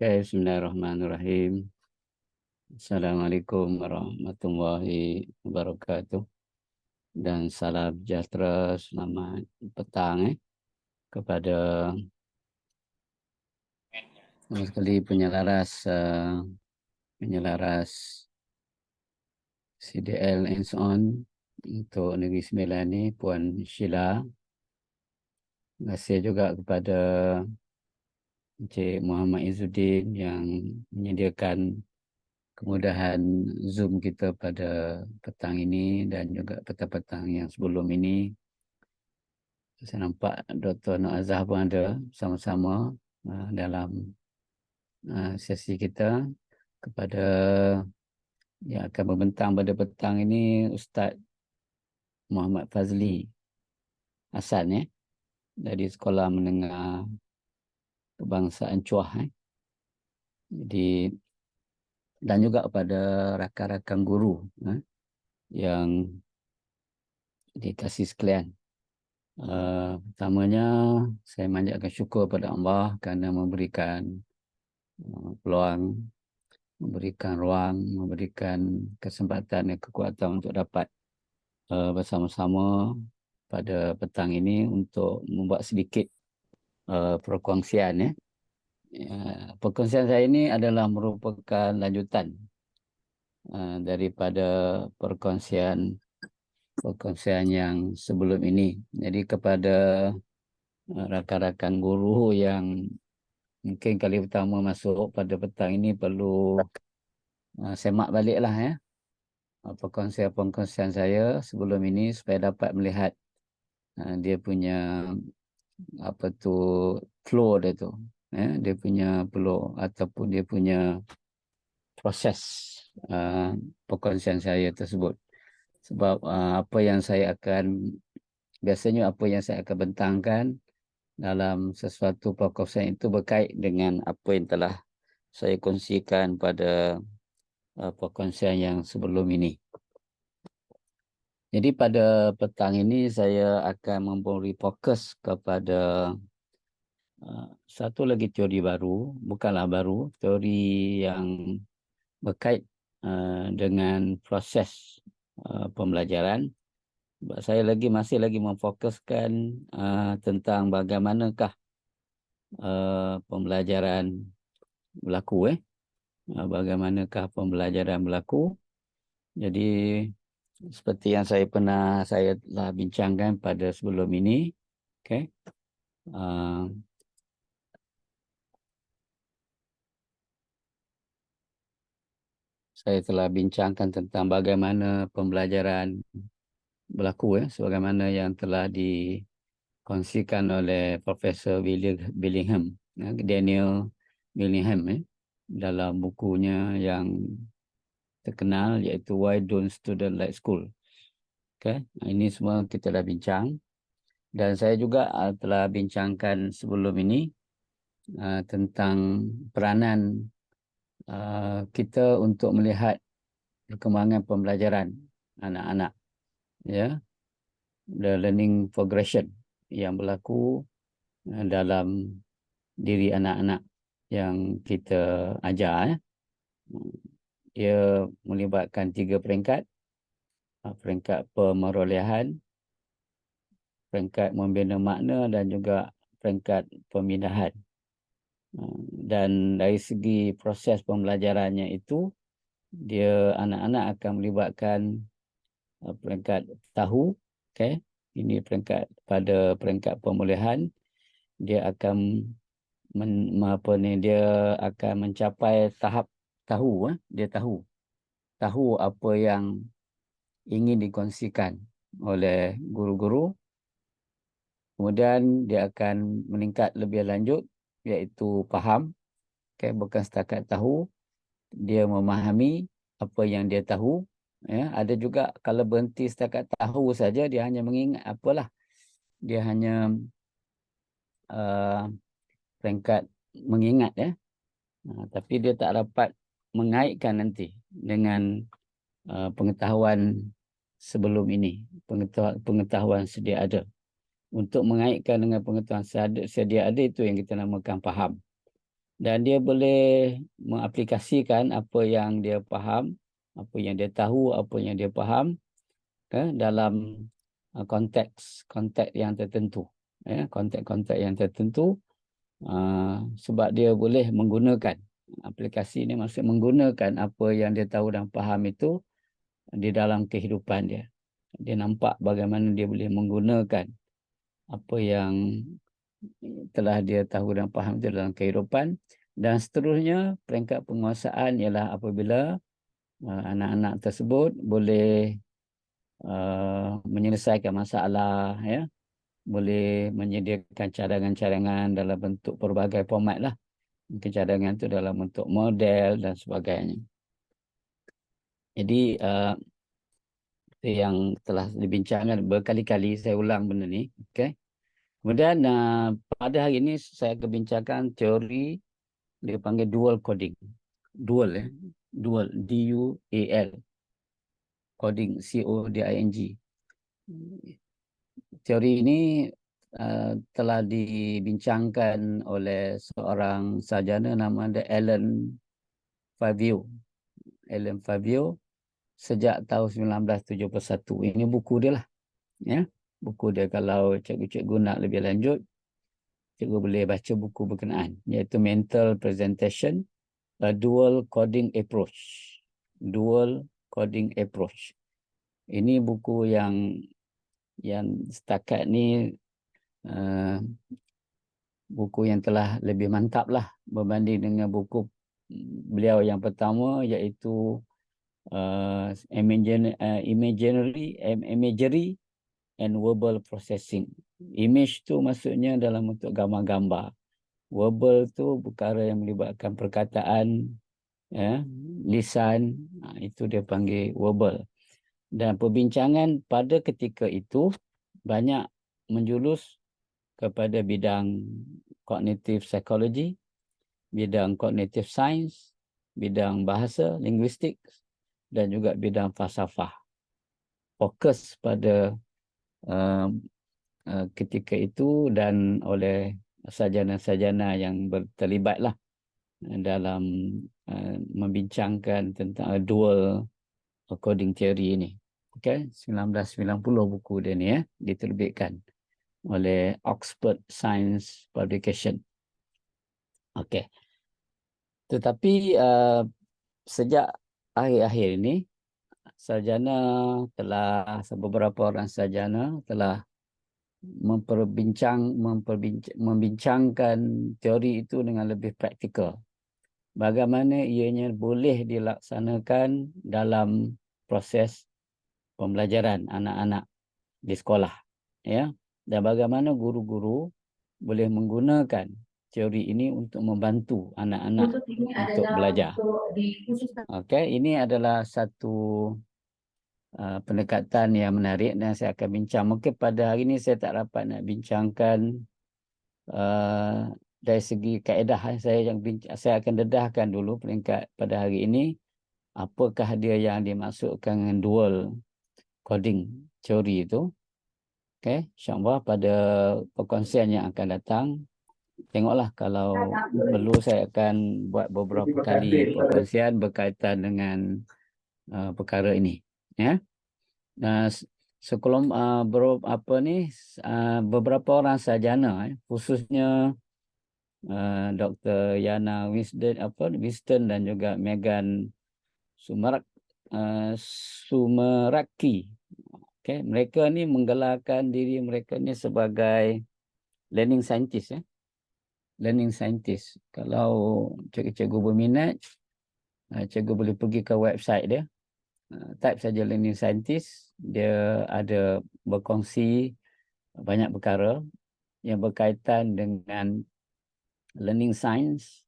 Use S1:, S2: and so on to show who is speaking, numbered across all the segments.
S1: Okay, bismillahirrahmanirrahim. Assalamualaikum warahmatullahi wabarakatuh. Dan salam sejahtera, selamat petang kepada semua sekali penyelaras CDL and so on untuk Negeri Sembilan ni, Puan Sheila. Terima kasih juga kepada Encik Muhammad Izzuddin yang menyediakan kemudahan Zoom kita pada petang ini dan juga petang-petang yang sebelum ini. Saya nampak Dr. Nur Azhar pun ada sama-sama dalam sesi kita. Kepada yang akan membentang pada petang ini, Ustaz Muhammad Fazli Hasan dari Sekolah Menengah Kebangsaan Chuah. Jadi, dan juga kepada rakan-rakan guru yang dikasih sekalian. Pertamanya, saya manjatkan syukur pada Allah kerana memberikan peluang, memberikan ruang, memberikan kesempatan dan kekuatan untuk dapat bersama-sama pada petang ini untuk membuat sedikit perkongsian. Perkongsian saya ini adalah merupakan lanjutan daripada perkongsian yang sebelum ini. Jadi kepada rakan-rakan guru yang mungkin kali pertama masuk pada petang ini perlu semak baliklah perkongsian saya sebelum ini supaya dapat melihat dia punya flow dia tu, dia punya flow ataupun dia punya proses perkongsian saya tersebut. Sebab biasanya apa yang saya akan bentangkan dalam sesuatu perkongsian itu berkait dengan apa yang telah saya kongsikan pada perkongsian yang sebelum ini. Jadi pada petang ini saya akan memberi fokus kepada satu lagi teori baru, bukanlah baru, teori yang berkait dengan proses pembelajaran. Saya masih lagi memfokuskan tentang bagaimanakah pembelajaran berlaku. Bagaimanakah pembelajaran berlaku. Jadi seperti yang saya telah bincangkan pada sebelum ini. Okay. Saya telah bincangkan tentang bagaimana pembelajaran berlaku sebagaimana yang telah dikongsikan oleh Profesor Billingham, Daniel Billingham dalam bukunya yang terkenal iaitu Why Don't Students Like School. Okay. Ini semua kita dah bincang dan saya juga telah bincangkan sebelum ini tentang peranan kita untuk melihat perkembangan pembelajaran anak-anak, the learning progression yang berlaku dalam diri anak-anak yang kita ajar. Dia melibatkan 3 peringkat. Peringkat pemerolehan, peringkat membina makna dan juga peringkat pemindahan. Dan dari segi proses pembelajarannya itu, dia anak-anak akan melibatkan peringkat tahu. Okay. Ini pada peringkat pemulihan, dia akan mencapai tahap tahu. Dia tahu apa yang ingin dikongsikan oleh guru-guru. Kemudian dia akan meningkat lebih lanjut iaitu faham. Okay. Bukan setakat tahu, dia memahami apa yang dia tahu. Ada juga kalau berhenti setakat tahu saja, dia hanya mengingat dia hanya peringkat mengingat tapi dia tak dapat mengaitkan nanti dengan pengetahuan sebelum ini, pengetahuan sedia ada. Untuk mengaitkan dengan pengetahuan sedia ada, itu yang kita namakan faham. Dan dia boleh mengaplikasikan apa yang dia faham, apa yang dia tahu, apa yang dia faham dalam konteks yang tertentu. Konteks-konteks yang tertentu, sebab dia boleh menggunakan aplikasi ini, maksud menggunakan apa yang dia tahu dan faham itu di dalam kehidupan dia. Dia nampak bagaimana dia boleh menggunakan apa yang telah dia tahu dan faham itu dalam kehidupan. Dan seterusnya, peringkat penguasaan ialah apabila anak-anak tersebut boleh menyelesaikan masalah, ya, boleh menyediakan cadangan-cadangan dalam bentuk pelbagai format lah. Mungkin cadangan itu dalam bentuk model dan sebagainya. Jadi yang telah dibincangkan berkali-kali, saya ulang benda ni. Okay. Kemudian pada hari ini saya akan bincangkan teori dia panggil dual coding. Dual, dual, D-U-A-L. Coding, C-O-D-I-N-G. Teori ini telah dibincangkan oleh seorang sarjana nama dia Alan Fabio. Alan Fabio sejak tahun 1971. Ini buku dia lah. Ya. Buku dia, kalau cikgu-cikgu nak lebih lanjut, cikgu boleh baca buku berkenaan, iaitu Mental Presentation, a Dual Coding Approach. Dual Coding Approach. Ini buku yang setakat ni buku yang telah lebih mantap lah berbanding dengan buku beliau yang pertama, iaitu Imagery and Verbal Processing. Image tu maksudnya dalam bentuk gambar-gambar. Verbal tu perkara yang melibatkan perkataan, ya, lisan, itu dia panggil verbal. Dan perbincangan pada ketika itu banyak menjulus kepada bidang cognitive psychology, bidang cognitive science, bidang bahasa, linguistik, dan juga bidang falsafah. Fokus pada ketika itu dan oleh sarjana-sarjana yang terlibatlah dalam membincangkan tentang dual coding theory ini. Okay, 1990 buku dia ni diterbitkan oleh Oxford Science Publication. Okay. Tetapi sejak akhir-akhir ini beberapa orang sarjana telah membincangkan teori itu dengan lebih praktikal. Bagaimana ianya boleh dilaksanakan dalam proses pembelajaran anak-anak di sekolah, ya, dan bagaimana guru-guru boleh menggunakan teori ini untuk membantu anak-anak untuk belajar. Okey, ini adalah satu pendekatan yang menarik dan saya akan bincang. Mungkin pada hari ini saya tak dapat nak bincangkan dari segi kaedah. Saya akan dedahkan dulu peringkat pada hari ini. Apakah dia yang dimaksudkan dengan dual coding teori itu. Okay, insyaAllah pada perkongsian yang akan datang, tengoklah, kalau perlu saya akan buat beberapa kali perkongsian berkaitan dengan perkara ini. Ya. Sebelum beberapa orang sarjana, khususnya Dr. Yana Winston dan juga Megan Sumeraki. Okay, mereka ni menggelarkan diri mereka ni sebagai learning scientist. Learning scientist. Kalau cikgu-cikgu berminat, cikgu boleh pergi ke website dia. Type saja learning scientist. Dia ada berkongsi banyak perkara yang berkaitan dengan learning science,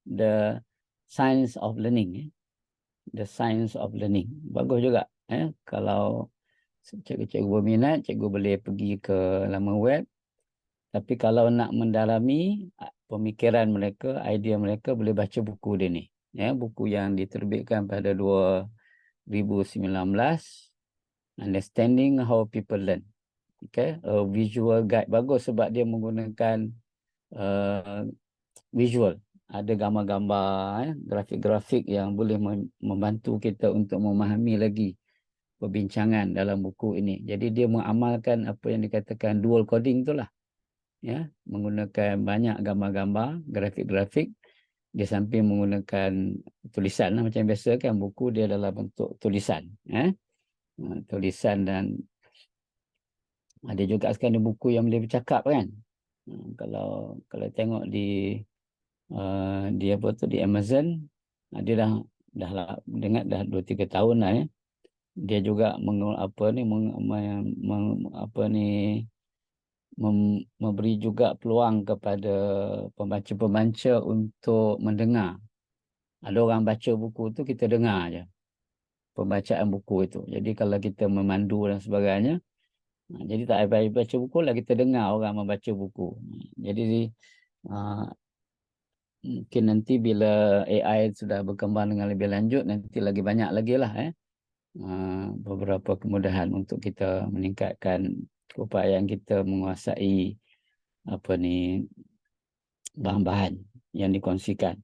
S1: the science of learning. The science of learning. Bagus juga. Kalau cikgu-cikgu berminat, cikgu boleh pergi ke laman web. Tapi kalau nak mendalami pemikiran mereka, idea mereka, boleh baca buku dia ni. Ya, buku yang diterbitkan pada 2019, Understanding How People Learn. Okay, a visual guide. Bagus sebab dia menggunakan visual. ada gambar-gambar, grafik-grafik yang boleh membantu kita untuk memahami lagi perbincangan dalam buku ini. Jadi dia mengamalkan apa yang dikatakan dual coding itulah. Ya, menggunakan banyak gambar-gambar, grafik-grafik, di samping menggunakan tulisan macam biasa kan, buku dia dalam bentuk tulisan, tulisan. Dan ada juga sekarang buku yang boleh bercakap kan. Kalau tengok di apa tu, di Amazon, dia dah dengar dah 2-3 tahun lah, ya. Dia juga memberi juga peluang kepada pembaca-pembaca untuk mendengar. Ada orang baca buku tu, kita dengar aja pembacaan buku itu. Jadi kalau kita memandu dan sebagainya, jadi tak payah baca buku lah, kita dengar orang membaca buku. Jadi uh, mungkin nanti bila AI sudah berkembang dengan lebih lanjut, nanti lagi banyak lagi lah beberapa kemudahan untuk kita meningkatkan keupayaan kita menguasai apa ni, bahan-bahan yang dikongsikan.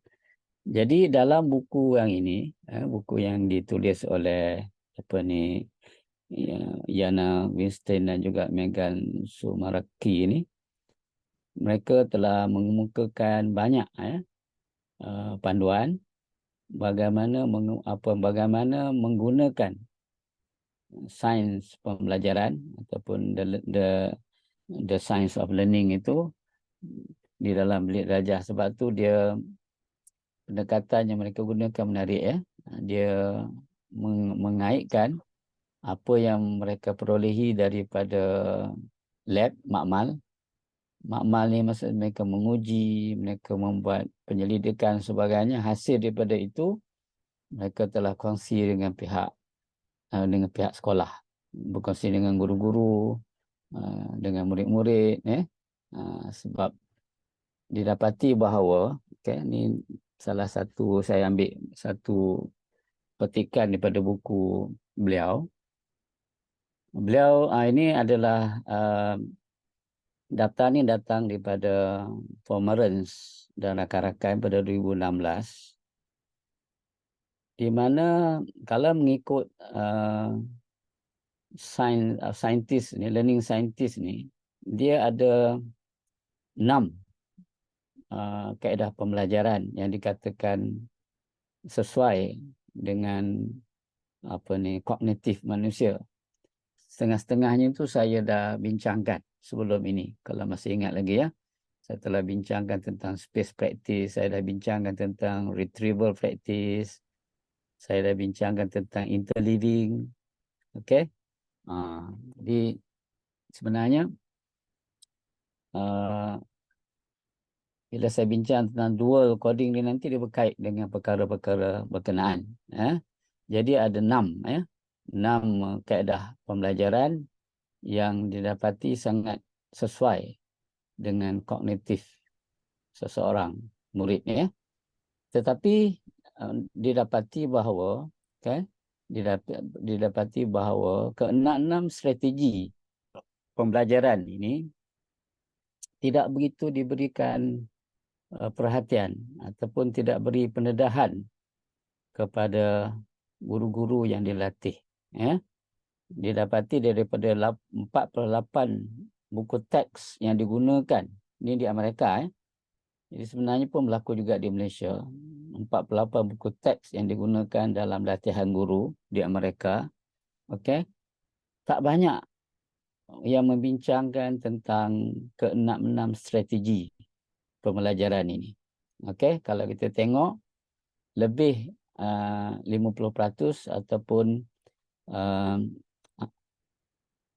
S1: Jadi dalam buku yang ini, buku yang ditulis oleh apa ni, Yana Winstein dan juga Megan Sumaraki ini, mereka telah mengemukakan banyak panduan bagaimana menggunakan sains pembelajaran ataupun the science of learning itu di dalam bilik darjah. Sebab tu dia, pendekatan yang mereka gunakan menarik, ya. Dia mengaitkan apa yang mereka perolehi daripada lab, makmal. Makmal ni maksud mereka menguji, mereka membuat penyelidikan sebagainya. Hasil daripada itu mereka telah kongsi dengan pihak sekolah, berkongsi dengan guru-guru, dengan murid-murid, sebab didapati bahawa, ni salah satu, saya ambil satu petikan daripada buku beliau. Beliau ini adalah data ni datang daripada Pomerance dan rakan-rakan pada 2016, di mana kalau mengikut saintis ni, learning scientist ni, dia ada 6 kaedah pembelajaran yang dikatakan sesuai dengan apa ni, kognitif manusia. Setengah-setengahnya itu saya dah bincangkan sebelum ini. Kalau masih ingat lagi, ya. Saya telah bincangkan tentang space practice, saya dah bincangkan tentang retrieval practice, saya dah bincangkan tentang interleaving. Okey. Jadi sebenarnya bila saya bincang tentang dual coding ni, nanti dia berkait dengan perkara-perkara berkenaan. Jadi ada 6, 6 kaedah pembelajaran yang didapati sangat sesuai dengan kognitif seseorang murid, ya. Tetapi didapati bahawa didapati bahawa ke-6 strategi pembelajaran ini tidak begitu diberikan perhatian ataupun tidak beri pendedahan kepada guru-guru yang dilatih, ya. Didapati daripada 48 buku teks yang digunakan ini di Amerika, Jadi sebenarnya pun berlaku juga di Malaysia. 48 buku teks yang digunakan dalam latihan guru di Amerika. Okey. Tak banyak yang membincangkan tentang ke-6 strategi pembelajaran ini. Okey, kalau kita tengok lebih 50% ataupun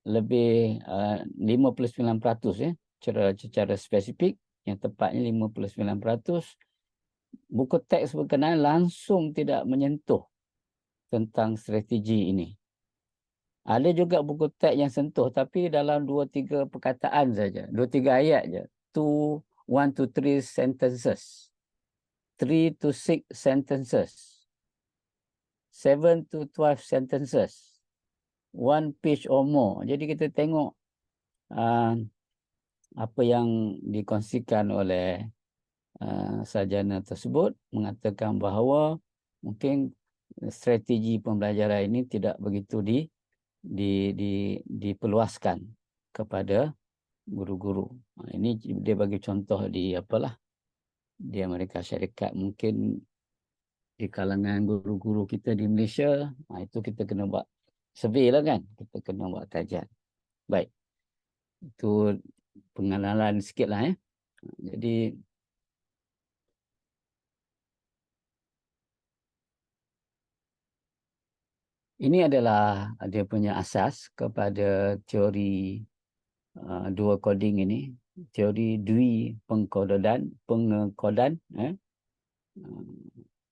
S1: lebih 59%, secara spesifik, yang tepatnya 59%, buku teks berkenaan langsung tidak menyentuh tentang strategi ini. Ada juga buku teks yang sentuh, tapi dalam 2-3 perkataan saja, 2-3 ayat saja. 1-3 sentences, 3-6 sentences, 7-12 sentences, 1 page or more. Jadi kita tengok apa yang dikongsikan oleh sarjana tersebut mengatakan bahawa mungkin strategi pembelajaran ini tidak begitu diperluaskan kepada guru-guru. Ini dia bagi contoh di Amerika Syarikat. Mungkin di kalangan guru-guru kita di Malaysia, itu kita kena buat survey lah kan. Kita kena buat kajian. Baik. Itu pengenalan sikit lah ya. Jadi ini adalah dia punya asas kepada teori dua coding ini. Teori dui pengekodan.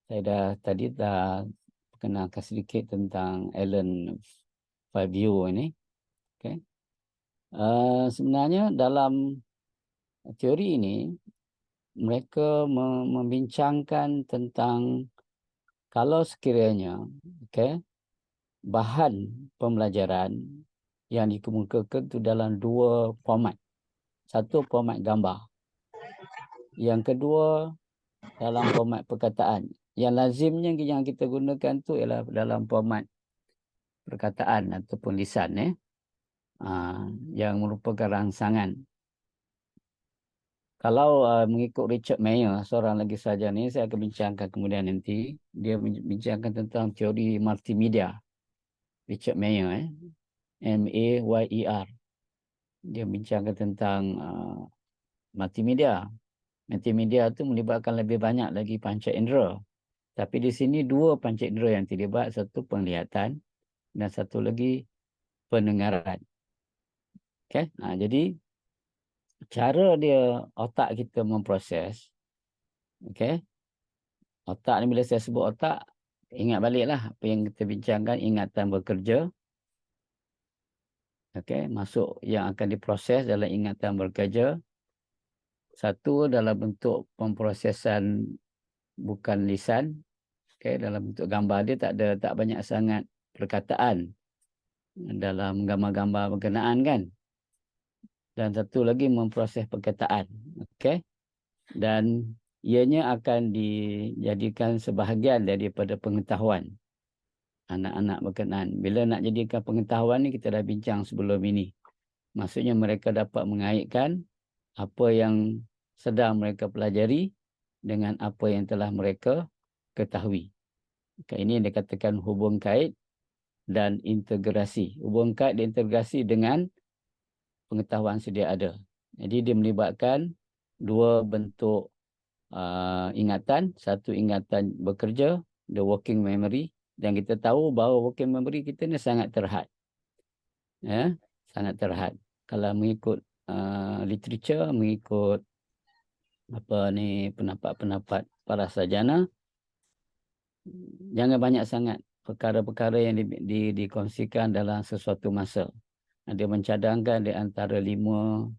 S1: Saya tadi dah perkenalkan sedikit tentang Alan Fabio ini. Okay. Sebenarnya dalam teori ini, mereka membincangkan tentang kalau sekiranya bahan pembelajaran yang dikemukakan itu dalam dua format. Satu format gambar. Yang kedua dalam format perkataan. Yang lazimnya yang kita gunakan tu ialah dalam format perkataan ataupun lisan yang merupakan rangsangan. Kalau mengikut Richard Mayer, seorang lagi sarjana ni, saya akan bincangkan kemudian nanti. Dia bincangkan tentang teori multimedia. Richard Mayer, M-A-Y-E-R. Dia bincangkan tentang multimedia. Multimedia itu melibatkan lebih banyak lagi panca indera. Tapi di sini dua panca indera yang terlibat. Satu penglihatan dan satu lagi pendengaran. Okay? Jadi cara dia otak kita memproses. Okay? Otak ni bila saya sebut otak, ingat baliklah apa yang kita bincangkan, ingatan bekerja. Okay? Masuk yang akan diproses dalam ingatan bekerja. Satu dalam bentuk pemprosesan bukan lisan. Okay? Dalam bentuk gambar dia tak banyak sangat perkataan dalam gambar-gambar berkenaan kan. Dan satu lagi memproses perkataan. Okay? Dan ianya akan dijadikan sebahagian daripada pengetahuan anak-anak berkenaan. Bila nak jadikan pengetahuan ni, kita dah bincang sebelum ini. Maksudnya mereka dapat mengaitkan apa yang sedang mereka pelajari dengan apa yang telah mereka ketahui. Ini yang dikatakan hubung kait dan integrasi. Hubung kait dan integrasi dengan pengetahuan sedia ada. Jadi dia melibatkan dua bentuk ingatan. Satu ingatan bekerja, the working memory. Dan kita tahu bahawa working memory kita ni sangat terhad. Ya, sangat terhad. Kalau mengikut literature, mengikut pendapat-pendapat para sarjana, jangan banyak sangat perkara-perkara yang dikongsikan dalam sesuatu masa. Dia mencadangkan di antara 5,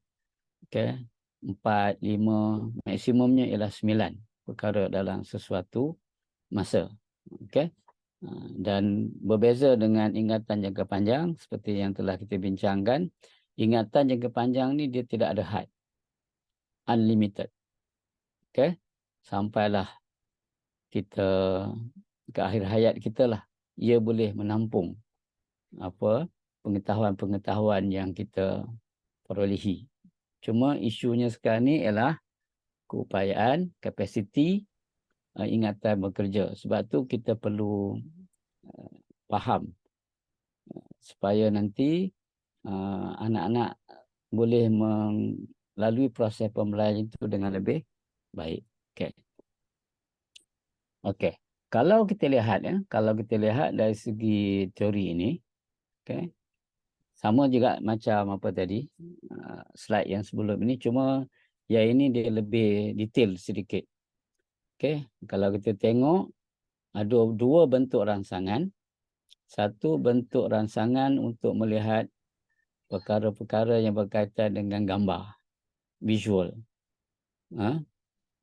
S1: 4, 5, maksimumnya ialah 9 perkara dalam sesuatu masa. Dan berbeza dengan ingatan jangka panjang seperti yang telah kita bincangkan. Ingatan jangka panjang ni dia tidak ada had. Unlimited. Sampailah kita ke akhir hayat kita lah, ia boleh menampung pengetahuan-pengetahuan yang kita perolehi. Cuma isunya sekarang ni ialah keupayaan, kapasiti ingatan bekerja. Sebab tu kita perlu faham supaya nanti anak-anak boleh melalui proses pembelajaran itu dengan lebih baik. Okey. Kalau kita lihat dari segi teori ini, sama juga macam apa tadi slide yang sebelum ini, cuma yang ini dia lebih detail sedikit. Kalau kita tengok ada dua bentuk rangsangan. Satu bentuk rangsangan untuk melihat perkara-perkara yang berkaitan dengan gambar, visual.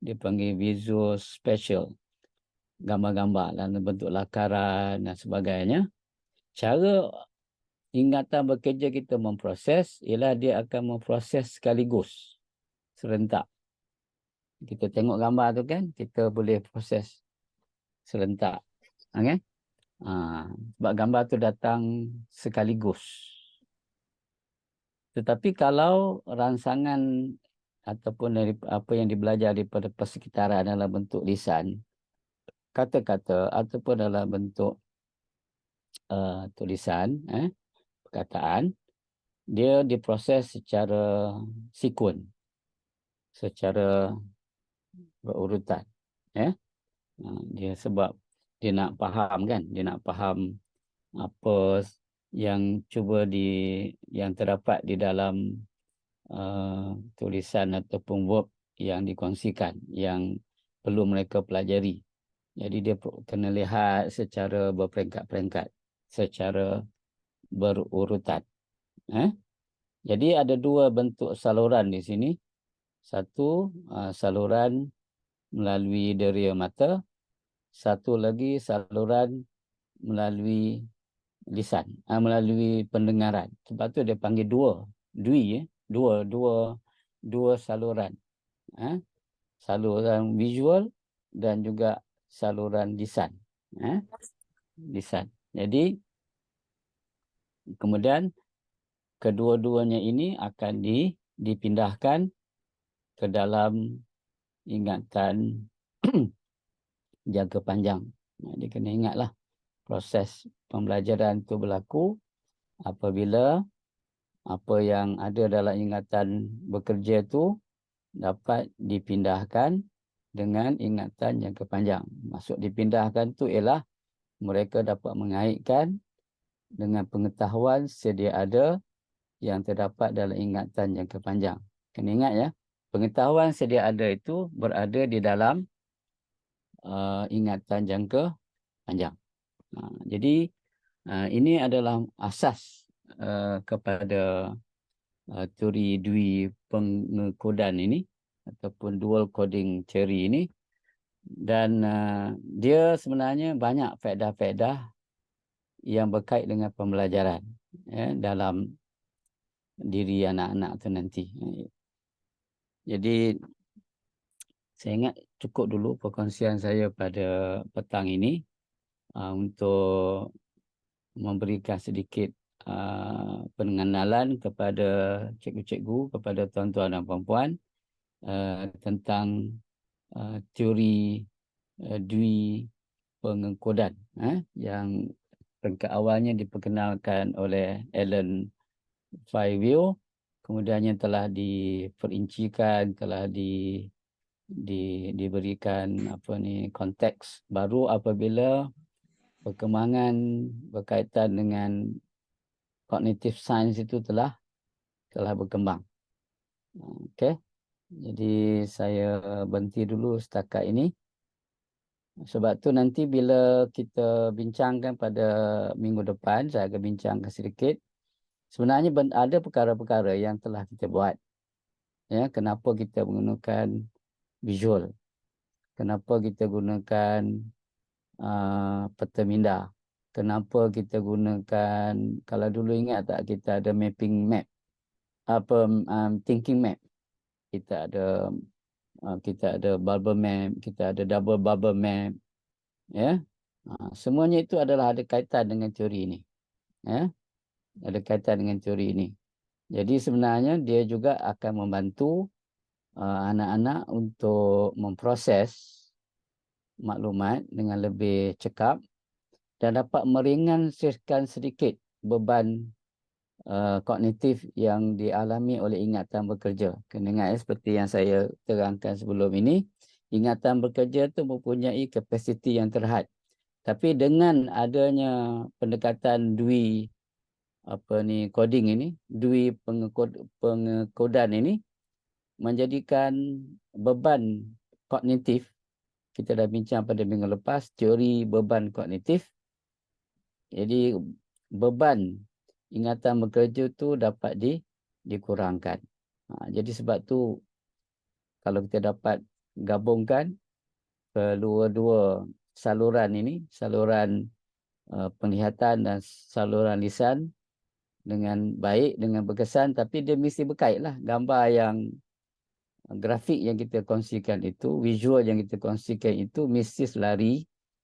S1: Dia panggil visual spatial. Gambar-gambar dalam bentuk lakaran dan sebagainya. Cara ingatan bekerja kita memproses ialah dia akan memproses sekaligus, serentak. Kita tengok gambar tu kan, kita boleh proses serentak. Okay? Sebab gambar tu datang sekaligus. Tetapi kalau rangsangan ataupun dari apa yang dibelajar daripada persekitaran dalam bentuk lisan, kata-kata ataupun dalam bentuk tulisan, perkataan, dia diproses secara sekuen, secara berurutan. Dia sebab dia nak faham kan, dia nak faham apa yang yang terdapat di dalam tulisan ataupun verb yang dikongsikan, yang perlu mereka pelajari. Jadi dia kena lihat secara berperingkat-peringkat, secara berurutan. Jadi ada dua bentuk saluran di sini. Satu, saluran melalui deria mata. Satu lagi saluran melalui lisan, melalui pendengaran. Sebab tu dia panggil dua. Dua saluran. Saluran visual dan juga saluran lisan. Lisan. Jadi kemudian kedua-duanya ini akan dipindahkan ke dalam ingatan jangka panjang. Dia kena ingatlah proses pembelajaran itu berlaku apabila apa yang ada dalam ingatan bekerja itu dapat dipindahkan dengan ingatan jangka panjang. Maksud dipindahkan itu ialah mereka dapat mengaitkan dengan pengetahuan sedia ada yang terdapat dalam ingatan jangka panjang. Kena ingat ya, pengetahuan sedia ada itu berada di dalam ingatan jangka panjang. Jadi ini adalah asas kepada teori dui pengekodan ini ataupun dual coding theory ini, dan dia sebenarnya banyak faedah-faedah yang berkait dengan pembelajaran dalam diri anak-anak tu nanti. Jadi saya ingat cukup dulu perkongsian saya pada petang ini untuk memberikan sedikit pengenalan kepada cikgu-cikgu, kepada tuan-tuan dan puan-puan tentang teori dui pengekodan yang peringkat awalnya diperkenalkan oleh Alan Fyvio, kemudiannya telah diperincikan, telah diberikan konteks baru apabila perkembangan berkaitan dengan cognitive science itu telah berkembang. Okey. Jadi saya berhenti dulu setakat ini. Sebab tu nanti bila kita bincangkan pada minggu depan, saya akan bincangkan sedikit. Sebenarnya ada perkara-perkara yang telah kita buat. Ya, kenapa kita menggunakan visual? Kenapa kita gunakan peta minda? Kenapa kita gunakan, kalau dulu ingat tak, kita ada mapping map, thinking map. Kita ada bubble map, kita ada double bubble map. Ya. Semuanya itu adalah ada kaitan dengan teori ini. Ya. Ada kaitan dengan teori ini. Jadi sebenarnya dia juga akan membantu anak-anak untuk memproses maklumat dengan lebih cekap dan dapat meringankan sedikit beban kognitif yang dialami oleh ingatan bekerja. Kena ingat seperti yang saya terangkan sebelum ini, ingatan bekerja itu mempunyai kapasiti yang terhad. Tapi dengan adanya pendekatan dui coding ini, dui pengekodan ini, menjadikan beban kognitif, kita dah bincang pada minggu lepas, teori beban kognitif. Jadi beban ingatan bekerja tu dapat dikurangkan. Jadi sebab tu kalau kita dapat gabungkan kedua-dua saluran ini, saluran penglihatan dan saluran lisan dengan baik, dengan berkesan, tapi dia mesti berkait lah. Gambar yang grafik yang kita kongsikan itu, visual yang kita kongsikan itu mesti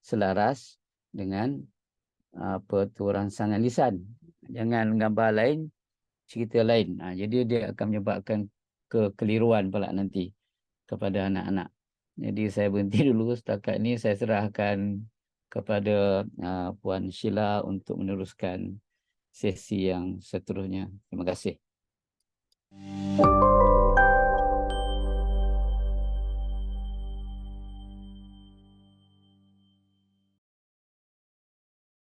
S1: selaras dengan apa tu rangsangan lisan. Jangan gambar lain, cerita lain. Jadi dia akan menyebabkan kekeliruan pula nanti kepada anak-anak. Jadi saya berhenti dulu setakat ni, saya serahkan kepada Puan Sheila untuk meneruskan sesi yang seterusnya. Terima kasih.